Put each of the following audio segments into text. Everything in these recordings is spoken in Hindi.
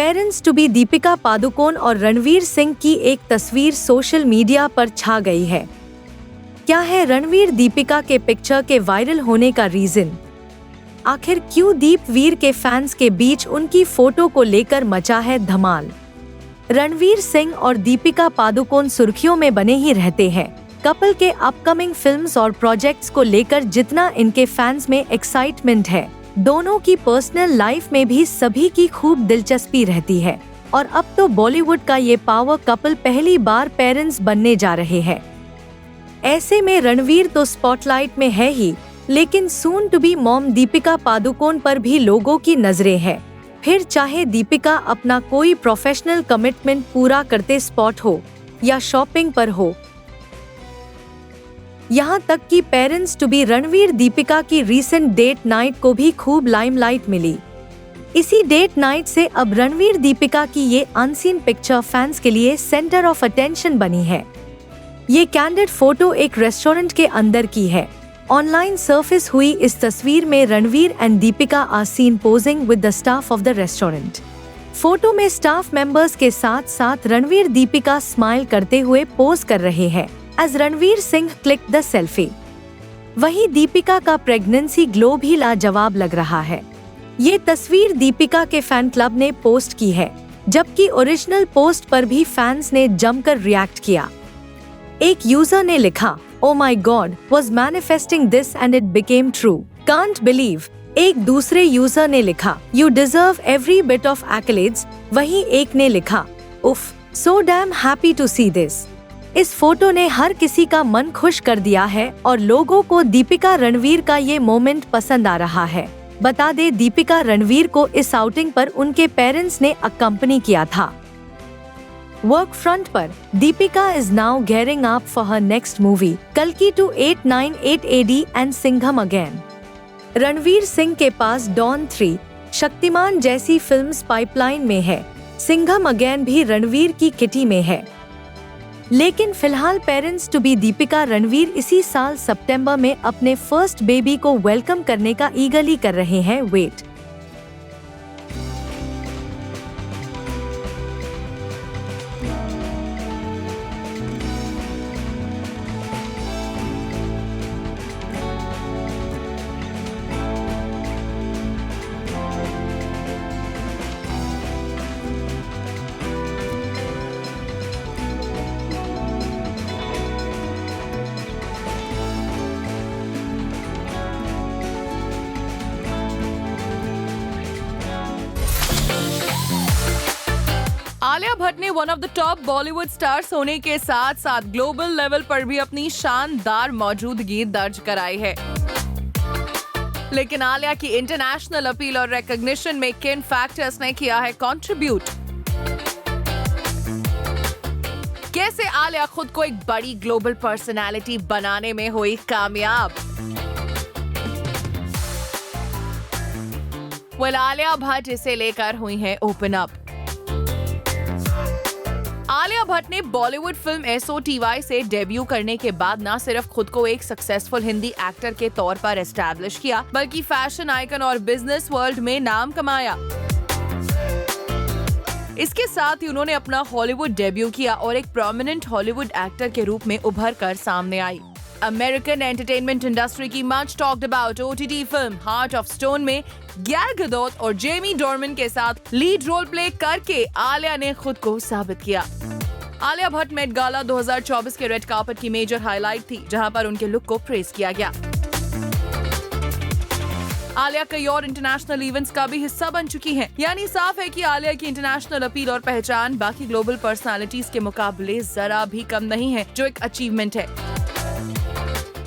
Parents to be Deepika Padukone और रणवीर सिंह की एक तस्वीर सोशल मीडिया पर छा गई है। क्या है रणवीर दीपिका के पिक्चर के वायरल होने का रीजन? आखिर क्यों दीप वीर के फैंस के बीच उनकी फोटो को लेकर मचा है धमाल? रणवीर सिंह और दीपिका पादुकोण सुर्खियों में बने ही रहते हैं। कपल के अपकमिंग फिल्म्स और प्रोजेक्ट्स को लेकर जितना इनके फैंस में एक्साइटमेंट है, दोनों की पर्सनल लाइफ में भी सभी की खूब दिलचस्पी रहती है। और अब तो बॉलीवुड का ये पावर कपल पहली बार पेरेंट्स बनने जा रहे हैं। ऐसे में रणवीर तो स्पॉटलाइट में है ही, लेकिन soon to be mom Deepika Padukone पर भी लोगों की नजरें हैं। फिर चाहे दीपिका अपना कोई प्रोफेशनल कमिटमेंट पूरा करते स्पॉट हो या शॉपिंग पर हो, यहाँ तक कि parents to be Ranveer Deepika की रीसेंट डेट नाइट को भी खूब लाइमलाइट मिली। इसी डेट नाइट से अब रणवीर दीपिका की ये अनसीन पिक्चर फैंस के लिए सेंटर ऑफ अटेंशन बनी है। ये कैंडिड फोटो एक रेस्टोरेंट के अंदर की है। ऑनलाइन सरफेस हुई इस तस्वीर में Ranveer and Deepika are seen posing with the staff of the restaurant. Photo में स्टाफ मेंबर्स के साथ साथ रणवीर दीपिका स्माइल करते हुए पोज कर रहे हैं as Ranveer Singh click the selfie. वहीं दीपिका का प्रेगनेंसी ग्लो भी लाजवाब लग रहा है। ये तस्वीर दीपिका के फैन क्लब ने पोस्ट की है, जबकि ओरिजिनल पोस्ट पर भी फैंस ने जमकर रिएक्ट किया। एक यूजर ने लिखा, "Oh my God, was manifesting this and it became true. Can't believe." एक दूसरे यूजर ने लिखा, "You deserve every bit of accolades." वहीं एक ने लिखा, "उफ, so damn happy to see this." इस फोटो ने हर किसी का मन खुश कर दिया है और लोगों को दीपिका रणवीर का ये मोमेंट पसंद आ रहा है। बता दे, दीपिका रणवीर को इस आउटिंग पर उनके पेरेंट्स ने अकम्पनी किया था। वर्क फ्रंट पर Deepika is now gearing up for her next movie कल्कि 2898 AD and Singham again. Ranveer Singh के पास डॉन 3, शक्तिमान जैसी फिल्म्स पाइपलाइन में है। सिंघम अगेन भी रणवीर की किटी में है। लेकिन फिलहाल parents to be Deepika Ranveer इसी साल सितंबर में अपने फर्स्ट बेबी को वेलकम करने का ईगरली कर रहे हैं वेट। आलिया भट्ट ने one of the top Bollywood stars होने के साथ साथ ग्लोबल लेवल पर भी अपनी शानदार मौजूदगी दर्ज कराई है। लेकिन आलिया की इंटरनेशनल अपील और रिकॉग्निशन में किन फैक्टर्स ने किया है कंट्रीब्यूट? कैसे आलिया खुद को एक बड़ी ग्लोबल पर्सनालिटी बनाने में हुई कामयाब? आलिया भट्ट इसे लेकर हुई है ओपन अप। आलिया भट्ट ने बॉलीवुड फिल्म SOTY से डेब्यू करने के बाद न सिर्फ खुद को एक सक्सेसफुल हिंदी एक्टर के तौर पर एस्टैब्लिश किया, बल्कि फैशन आइकन और बिजनेस वर्ल्ड में नाम कमाया। इसके साथ ही उन्होंने अपना हॉलीवुड डेब्यू किया और एक प्रोमिनेंट हॉलीवुड एक्टर के रूप में उभर कर सामने आई। अमेरिकन एंटरटेनमेंट इंडस्ट्री की much talked about OTT film heart of stone में गैल गडोट और जेमी डोरमन के साथ लीड रोल प्ले करके आलिया ने खुद को साबित किया। आलिया भट्ट मेट गाला 2024 के रेड कार्पेट की मेजर हाईलाइट थी, जहां पर उनके लुक को प्रेज किया गया। आलिया कई और इंटरनेशनल इवेंट्स का भी हिस्सा बन चुकी हैं। यानी साफ है कि आलिया की इंटरनेशनल अपील और पहचान बाकी ग्लोबल पर्सनालिटीज के मुकाबले जरा भी कम नहीं है, जो एक अचीवमेंट है।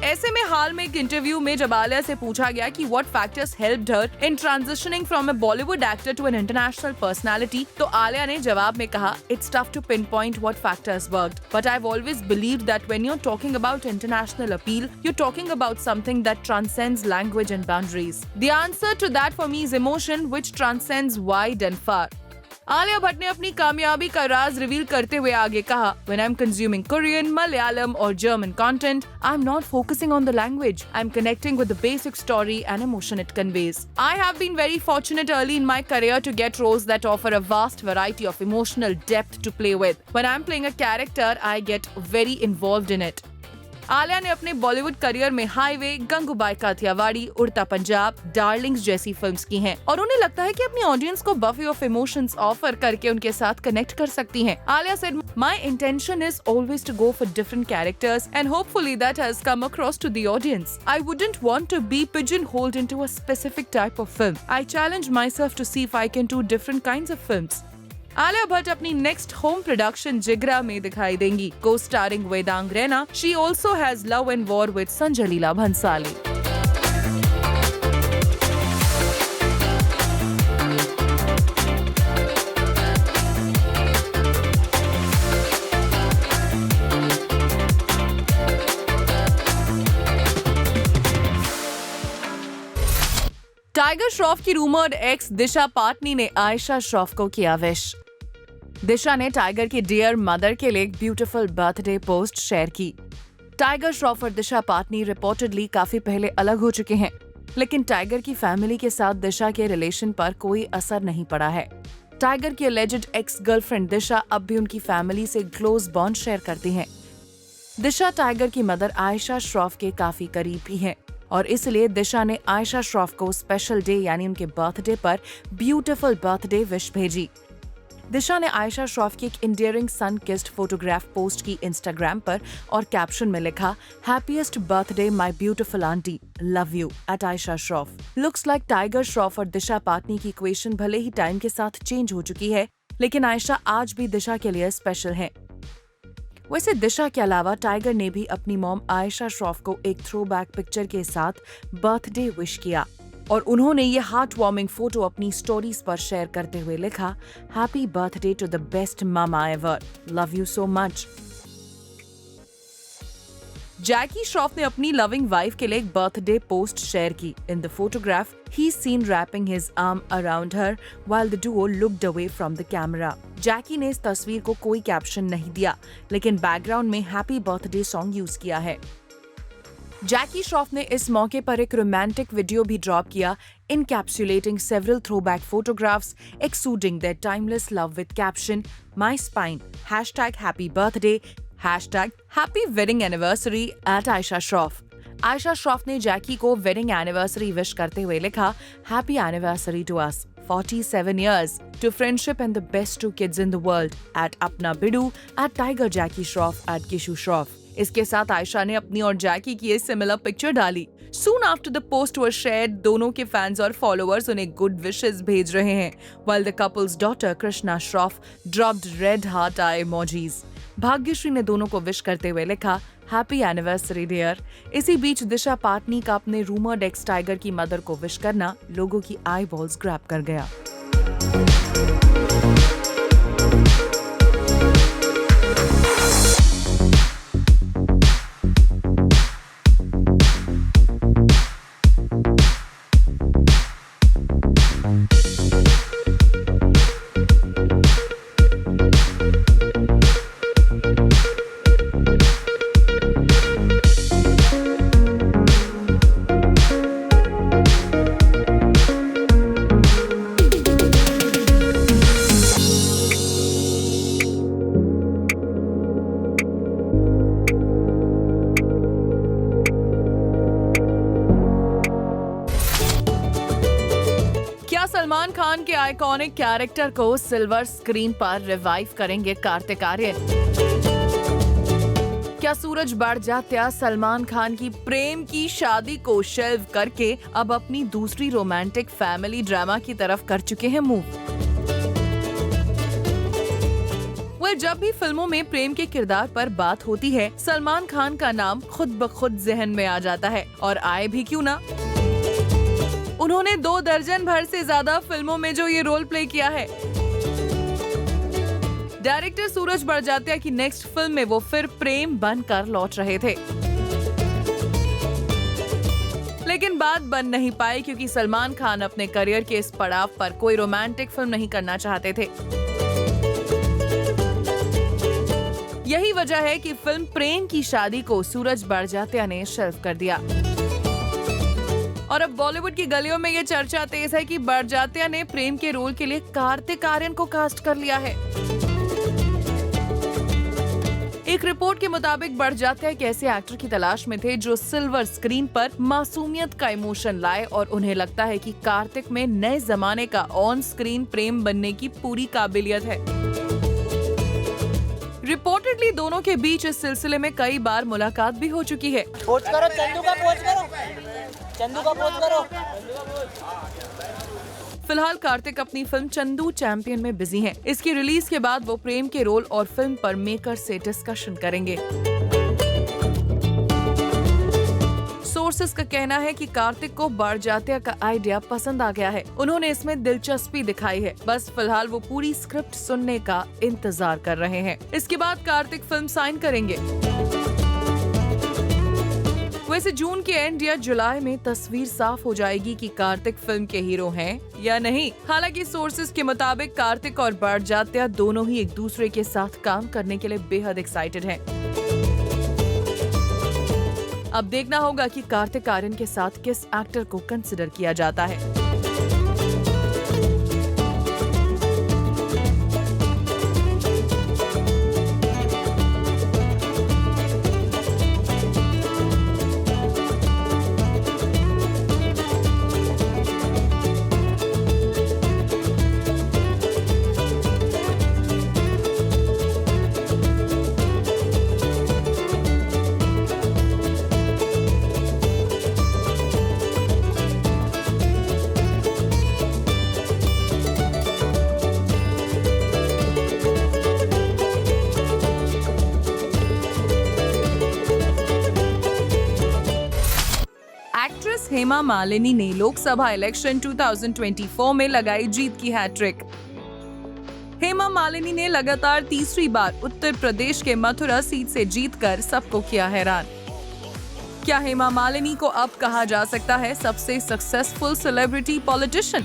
ऐसे में हाल में एक इंटरव्यू में जब आलिया से पूछा गया कि what factors helped her in transitioning from a Bollywood actor to an international personality, तो आलिया ने जवाब में कहा, it's tough to pinpoint what factors worked, but I have always believed that when you are talking about international appeal, you are talking about something that transcends language and boundaries. The answer to that for me is emotion which transcends wide and far. Alia Bhatt ने अपनी कामयाबी का राज रिवील करते हुए आगे कहा, When I'm consuming Korean, Malayalam or German content, I'm not focusing on the language. I'm connecting with the basic story and emotion it conveys. I have been very fortunate early in my career to get roles that offer a vast variety of emotional depth to play with. When I'm playing a character, I get very involved in it. Alia ने अपने बॉलीवुड करियर में हाईवे, गंगूबाई काठियावाड़ी, उड़ता पंजाब, डार्लिंग्स जैसी फिल्म्स की हैं और उन्हें लगता है कि अपनी ऑडियंस को बफे ऑफ इमोशंस ऑफर करके उनके साथ कनेक्ट कर सकती हैं। Alia said, My intention is always to go for different characters and hopefully that has come across to the audience. I wouldn't want to be pigeonholed into a specific type of film. I challenge myself to see if I can do different kinds of films. Alia Bhatt अपनी नेक्स्ट होम प्रोडक्शन जिगरा में दिखाई देंगी, को starring Vedang Raina. She also has love and war with Sanjay Leela Bhansali. Tiger Shroff की रूमर्ड एक्स दिशा पाटनी ने आयशा श्रॉफ को किया विश। दिशा ने टाइगर की डियर मदर के लिए एक ब्यूटीफुल बर्थडे पोस्ट शेयर की। टाइगर श्रॉफ और दिशा पाटनी रिपोर्टेडली काफी पहले अलग हो चुके हैं, लेकिन टाइगर की फैमिली के साथ दिशा के रिलेशन पर कोई असर नहीं पड़ा है। टाइगर की एलिजेड एक्स गर्लफ्रेंड दिशा अब भी उनकी फैमिली से क्लोज बॉन्ड शेयर करती हैं। दिशा टाइगर की मदर आयशा श्रॉफ के काफी करीब भी हैं और इसलिए दिशा ने आयशा श्रॉफ को स्पेशल डे यानी उनके बर्थडे पर ब्यूटीफुल बर्थडे विश भेजी। दिशा ने आयशा श्रॉफ की एक endearing sun kissed photograph post की इंस्टाग्राम पर और कैप्शन में लिखा, happiest birthday my beautiful aunty, love you at Ayesha Shroff. Looks like Tiger Shroff और दिशा पाटनी की इक्वेशन भले ही टाइम के साथ चेंज हो चुकी है, लेकिन आयशा आज भी दिशा के लिए स्पेशल है। वैसे दिशा के अलावा टाइगर ने भी अपनी मॉम आयशा श्रॉफ को एक थ्रोबैक पिक्चर के साथ बर्थडे विश किया और उन्होंने ये हार्ट वार्मिंग फोटो अपनी स्टोरीज पर शेयर करते हुए लिखा, happy birthday to the best mama ever, love you so much. Jackie Shroff ने अपनी लविंग वाइफ के लिए एक बर्थडे पोस्ट शेयर की। In the photograph he is seen wrapping his arm around her while the duo looked away from the camera. Jackie ने इस तस्वीर को कोई कैप्शन नहीं दिया, लेकिन बैकग्राउंड में हैप्पी बर्थडे सॉन्ग यूज किया है। जैकी श्रॉफ ने इस मौके पर एक रोमांटिक वीडियो भी ड्रॉप किया, encapsulating several throwback photographs exuding their timeless love with caption, My spine, #happy birthday, #happy wedding anniversary at Aisha Shroff। Ayesha Shroff ने जैकी को वेडिंग एनिवर्सरी विश करते हुए लिखा, happy anniversary to us, 47 years, to friendship and the best two kids in the world, at Apna Bidu, at Tiger Jackie Shroff, at Kishu Shroff। इसके साथ आयशा ने अपनी और जैकी की एक सिमिलर पिक्चर डाली। Soon after the post was shared, दोनों के फैंस और फॉलोअर्स उन्हें गुड विशेस भेज रहे हैं, while the couple's daughter Krishna Shroff dropped red heart eye emojis। Bhagyashree ने दोनों को विश करते हुए लिखा, हैप्पी एनिवर्सरी डियर। इसी बीच दिशा पाटनी का अपने रूमर्ड एक्स टाइगर की मदर को विश करना लोगों की आई बॉल्स ग्रैब कर गया। सलमान खान के आइकॉनिक कैरेक्टर को सिल्वर स्क्रीन पर रिवाइव करेंगे कार्तिक आर्यन। क्या सूरज बड़जात्या सलमान खान की प्रेम की शादी को शेल्व करके अब अपनी दूसरी रोमांटिक फैमिली ड्रामा की तरफ कर चुके हैं मूव? जब भी फिल्मों में प्रेम के किरदार पर बात होती है, सलमान खान का नाम खुद ब खुद जहन में आ जाता है, और आए भी क्यों ना। उन्होंने 2 दर्जन भर से ज्यादा फिल्मों में जो ये रोल प्ले किया है। डायरेक्टर सूरज बड़जात्या की नेक्स्ट फिल्म में वो फिर प्रेम बनकर लौट रहे थे। लेकिन बात बन नहीं पाई क्योंकि सलमान खान अपने करियर के इस पड़ाव पर कोई रोमांटिक फिल्म नहीं करना चाहते थे। यही वजह है कि फिल्म प्रेम की शादी को सूरज बड़जात्या ने शेल्फ कर दिया। और अब बॉलीवुड की गलियों में ये चर्चा तेज है कि बड़जात्या ने प्रेम के रोल के लिए कार्तिक आर्यन को कास्ट कर लिया है। एक रिपोर्ट के मुताबिक बड़जात्या एक ऐसे एक्टर की तलाश में थे जो सिल्वर स्क्रीन पर मासूमियत का इमोशन लाए और उन्हें लगता है कि कार्तिक में नए जमाने का ऑन स्क्रीन प्रेम बनने की पूरी काबिलियत है। रिपोर्टेडली दोनों के बीच इस सिलसिले में कई बार मुलाकात भी हो चुकी है। पोज करो, चंदू का पोज करो, चंदू का पोज करो। फिलहाल कार्तिक अपनी फिल्म चंदू चैंपियन में बिजी हैं। इसकी रिलीज के बाद वो प्रेम के रोल और फिल्म पर मेकर से डिस्कशन करेंगे। सोर्सेस का कहना है कि कार्तिक को बड़जात्या का आइडिया पसंद आ गया है। उन्होंने इसमें दिलचस्पी दिखाई है। बस फिलहाल वो पूरी स्क्रिप्ट सुनने का इंतजार कर रहे हैं। इसके बाद कार्तिक फिल्म साइन करेंगे। वैसे जून के एंड या जुलाई में तस्वीर साफ हो जाएगी कि कार्तिक फिल्म के हीरो हैं या नहीं। हालांकि सोर्सेज के मुताबिक कार्तिक और बड़जात्या दोनों ही एक दूसरे के साथ काम करने के लिए बेहद एक्साइटेड हैं। अब देखना होगा कि कार्तिक आर्यन के साथ किस एक्टर को कंसिडर किया जाता है। एक्ट्रेस हेमा मालिनी ने लोकसभा इलेक्शन 2024 में लगाई जीत की हैट्रिक। हेमा मालिनी ने लगातार तीसरी बार उत्तर प्रदेश के मथुरा सीट से जीतकर सबको किया हैरान। क्या हेमा मालिनी को अब कहा जा सकता है सबसे successful celebrity politician?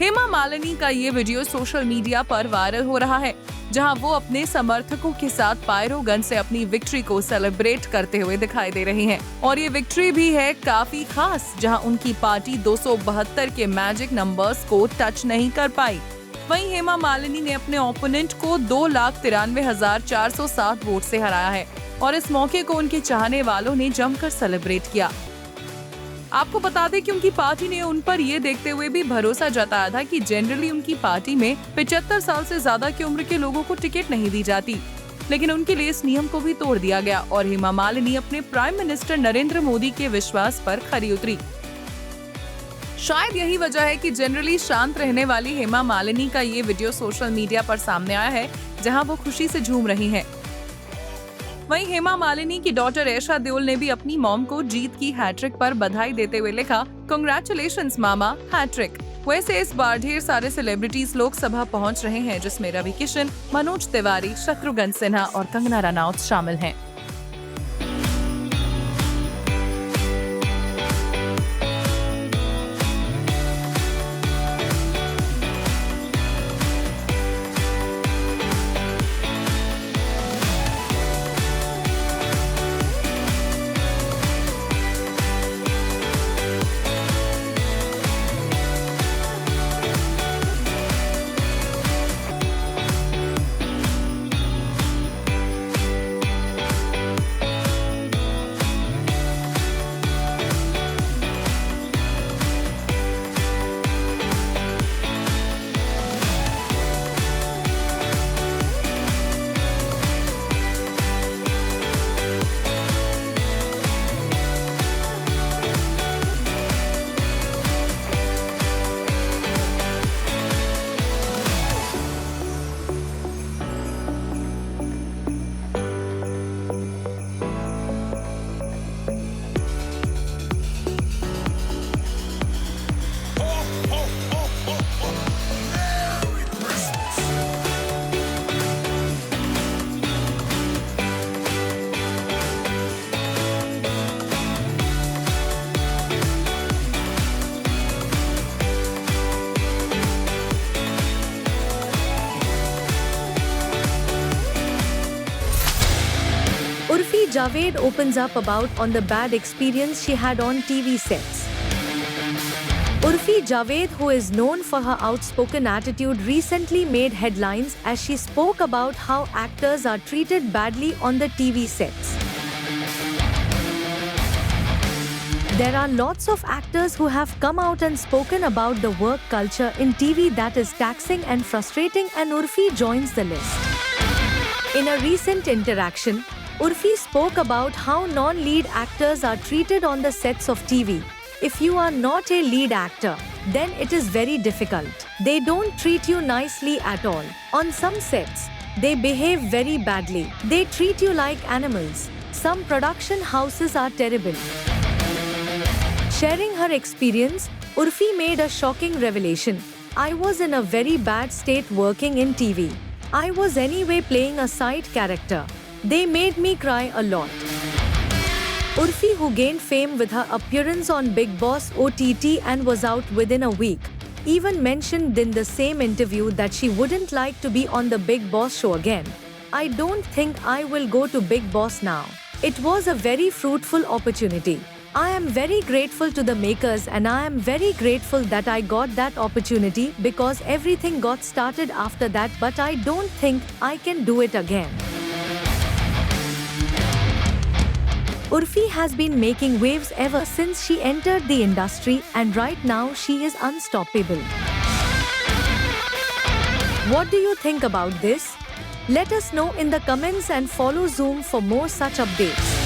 Hema Malini का ये वीडियो सोशल मीडिया पर वायरल हो रहा है, जहां वो अपने समर्थकों के साथ पायरो गन से अपनी विक्ट्री को सेलिब्रेट करते हुए दिखाई दे रही हैं। और ये विक्ट्री भी है काफी खास, जहां उनकी पार्टी 272 के मैजिक नंबर्स को टच नहीं कर पाई। वहीं हेमा मालिनी ने अपने ओपोनेंट को 2,93,407 वोट से हराया है और इस मौके को उनके चाहने वालों ने जमकर सेलिब्रेट किया। आपको बता दें कि उनकी पार्टी ने उन पर ये देखते हुए भी भरोसा जताया था कि जनरली उनकी पार्टी में 75 साल से ज्यादा की उम्र के लोगों को टिकट नहीं दी जाती, लेकिन उनके लिए इस नियम को भी तोड़ दिया गया और हेमा मालिनी अपने प्राइम मिनिस्टर नरेंद्र मोदी के विश्वास पर खरी उतरी। शायद यही वजह है कि जनरली शांत रहने वाली हेमा मालिनी का ये वीडियो सोशल मीडिया पर सामने आया है, जहां वो खुशी से झूम रही हैं। वहीं हेमा मालिनी की डॉटर ऐशा देओल ने भी अपनी मॉम को जीत की हैट्रिक पर बधाई देते हुए लिखा, कांग्रेचुलेशंस मामा, हैट्रिक। वैसे इस बार ढेर सारे सेलिब्रिटीज लोकसभा पहुंच रहे हैं, जिसमें रवि किशन, मनोज तिवारी, शत्रुघ्न सिन्हा और कंगना रनौत शामिल हैं। Javed opens up about on the bad experience she had on TV sets. Urfi Javed, who is known for her outspoken attitude, recently made headlines as she spoke about how actors are treated badly on the TV sets. There are lots of actors who have come out and spoken about the work culture in TV that is taxing and frustrating, and Urfi joins the list. In a recent interaction, Urfi spoke about how non-lead actors are treated on the sets of TV. If you are not a lead actor, then it is very difficult. They don't treat you nicely at all. On some sets, they behave very badly. They treat you like animals. Some production houses are terrible. Sharing her experience, Urfi made a shocking revelation. I was in a very bad state working in TV. I was anyway playing a side character. They made me cry a lot. Urfi, who gained fame with her appearance on Bigg Boss OTT and was out within a week, even mentioned in the same interview that she wouldn't like to be on the Bigg Boss show again. I don't think I will go to Bigg Boss now. It was a very fruitful opportunity. I am very grateful to the makers, and I am very grateful that I got that opportunity because everything got started after that, but I don't think I can do it again. Urfi has been making waves ever since she entered the industry, and right now she is unstoppable. What do you think about this? Let us know in the comments and follow Zoom for more such updates.